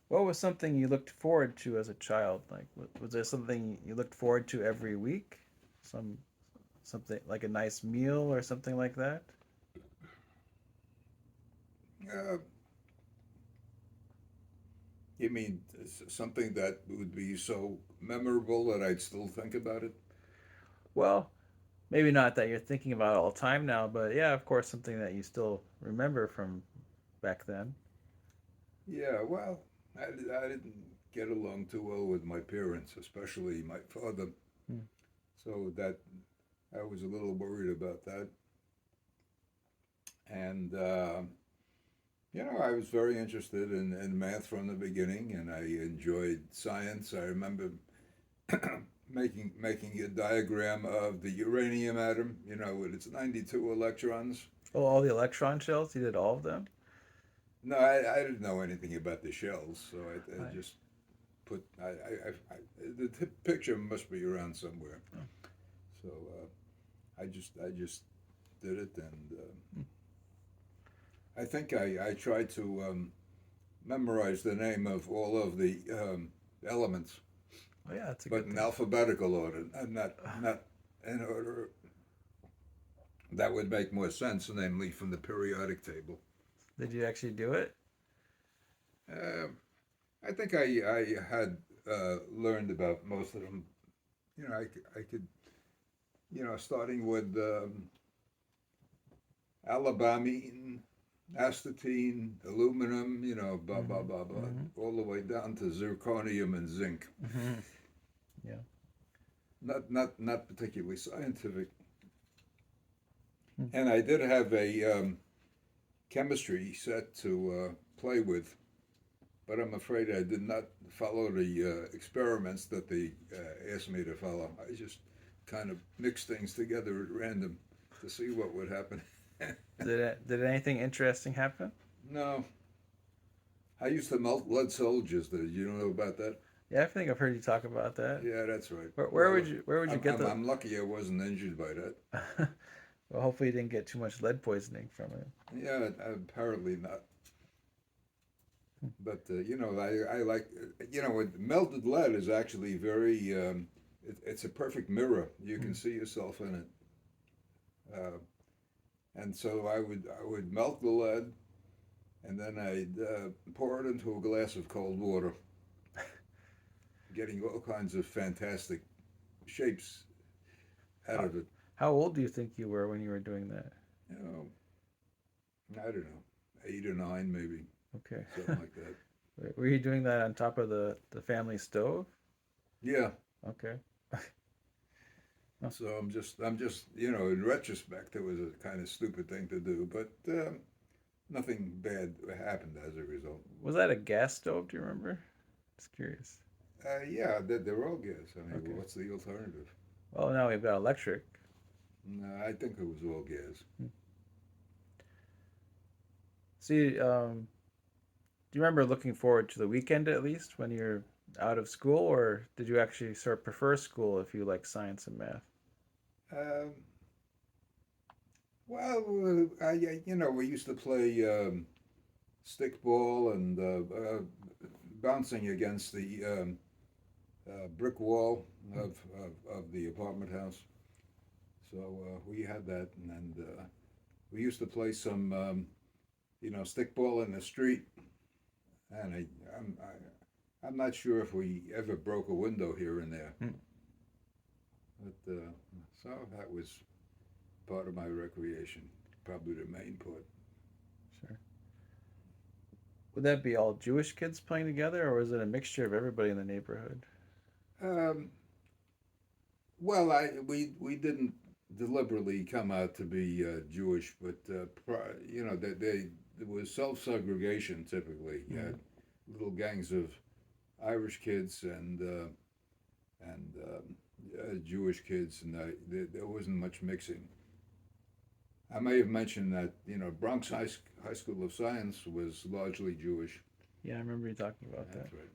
What was something you looked forward to as a child? Like, was there something you looked forward to every week? Some something like a nice meal or something like that? Uh, you mean something that would be so memorable that I'd still think about it? Well, maybe not that you're thinking about all the time now, but yeah, of course, something that you still remember from back then. Yeah, well, I didn't get along too well with my parents, especially my father. Hmm. So that I was a little worried about that. And, I was very interested in math from the beginning, and I enjoyed science. I remember making a diagram of the uranium atom, with its 92 electrons. Oh, all the electron shells. You did all of them. No, I didn't know anything about the shells, so I I, just put the picture must be around somewhere. oh, So I just did it, and hmm. I think I tried to memorize the name of all of the elements, Oh, yeah, that's a but good in thing. alphabetical order, and not in order that would make more sense, namely from the periodic table. Did you actually do it? Uh, I think I had learned about most of them. I could starting with alabamine, astatine, aluminum, blah blah Mm-hmm. blah blah, Mm-hmm. all the way down to zirconium and zinc. Mm-hmm. Yeah. Not particularly scientific. Hmm. And I did have a chemistry set to play with, but I'm afraid I did not follow the experiments that they asked me to follow. I just kind of mixed things together at random to see what would happen. Did anything interesting happen? No, I used to melt lead soldiers. Did you know about that? Yeah, I think I've heard you talk about that. Yeah, that's right. Where would Well, you I'm, get I'm, the? I'm lucky I wasn't injured by that. Well, hopefully you didn't get too much lead poisoning from it. Yeah, apparently not. But I like with melted lead is actually very. It's a perfect mirror. You can Hmm. see yourself in it. And so I would melt the lead, and then I'd pour it into a glass of cold water, getting all kinds of fantastic shapes out How of it. how old do you think you were when you were doing that? You know, I don't know, 8 or 9 maybe, Okay. something like that. Were you doing that on top of the family stove? Yeah. Okay. Oh, So I'm just in retrospect, it was a kind of stupid thing to do, but nothing bad happened as a result. was that a gas stove? Do you remember? Just curious. Yeah, they're all gas. I mean, well, Okay. what's the alternative? Well, now we've got electric. No, I think it was all gas. Hmm. See, do you remember looking forward to the weekend at least when you're out of school, or did you actually sort of prefer school if you like science and math? Um, we used to play stickball and bouncing against the brick wall Hmm. of the apartment house. So we had that, and we used to play some, stickball in the street. And I'm not sure if we ever broke a window here and there, Hmm. but so that was part of my recreation, probably the main part. Sure. Would that be all Jewish kids playing together, or was it a mixture of everybody in the neighborhood? Um, well, we didn't deliberately come out to be Jewish, but there was self segregation typically. You Hmm. had little gangs of Irish kids and Jewish kids, and there wasn't much mixing. I may have mentioned that Bronx High School of Science was largely Jewish. Yeah, I remember you talking about that. That's right.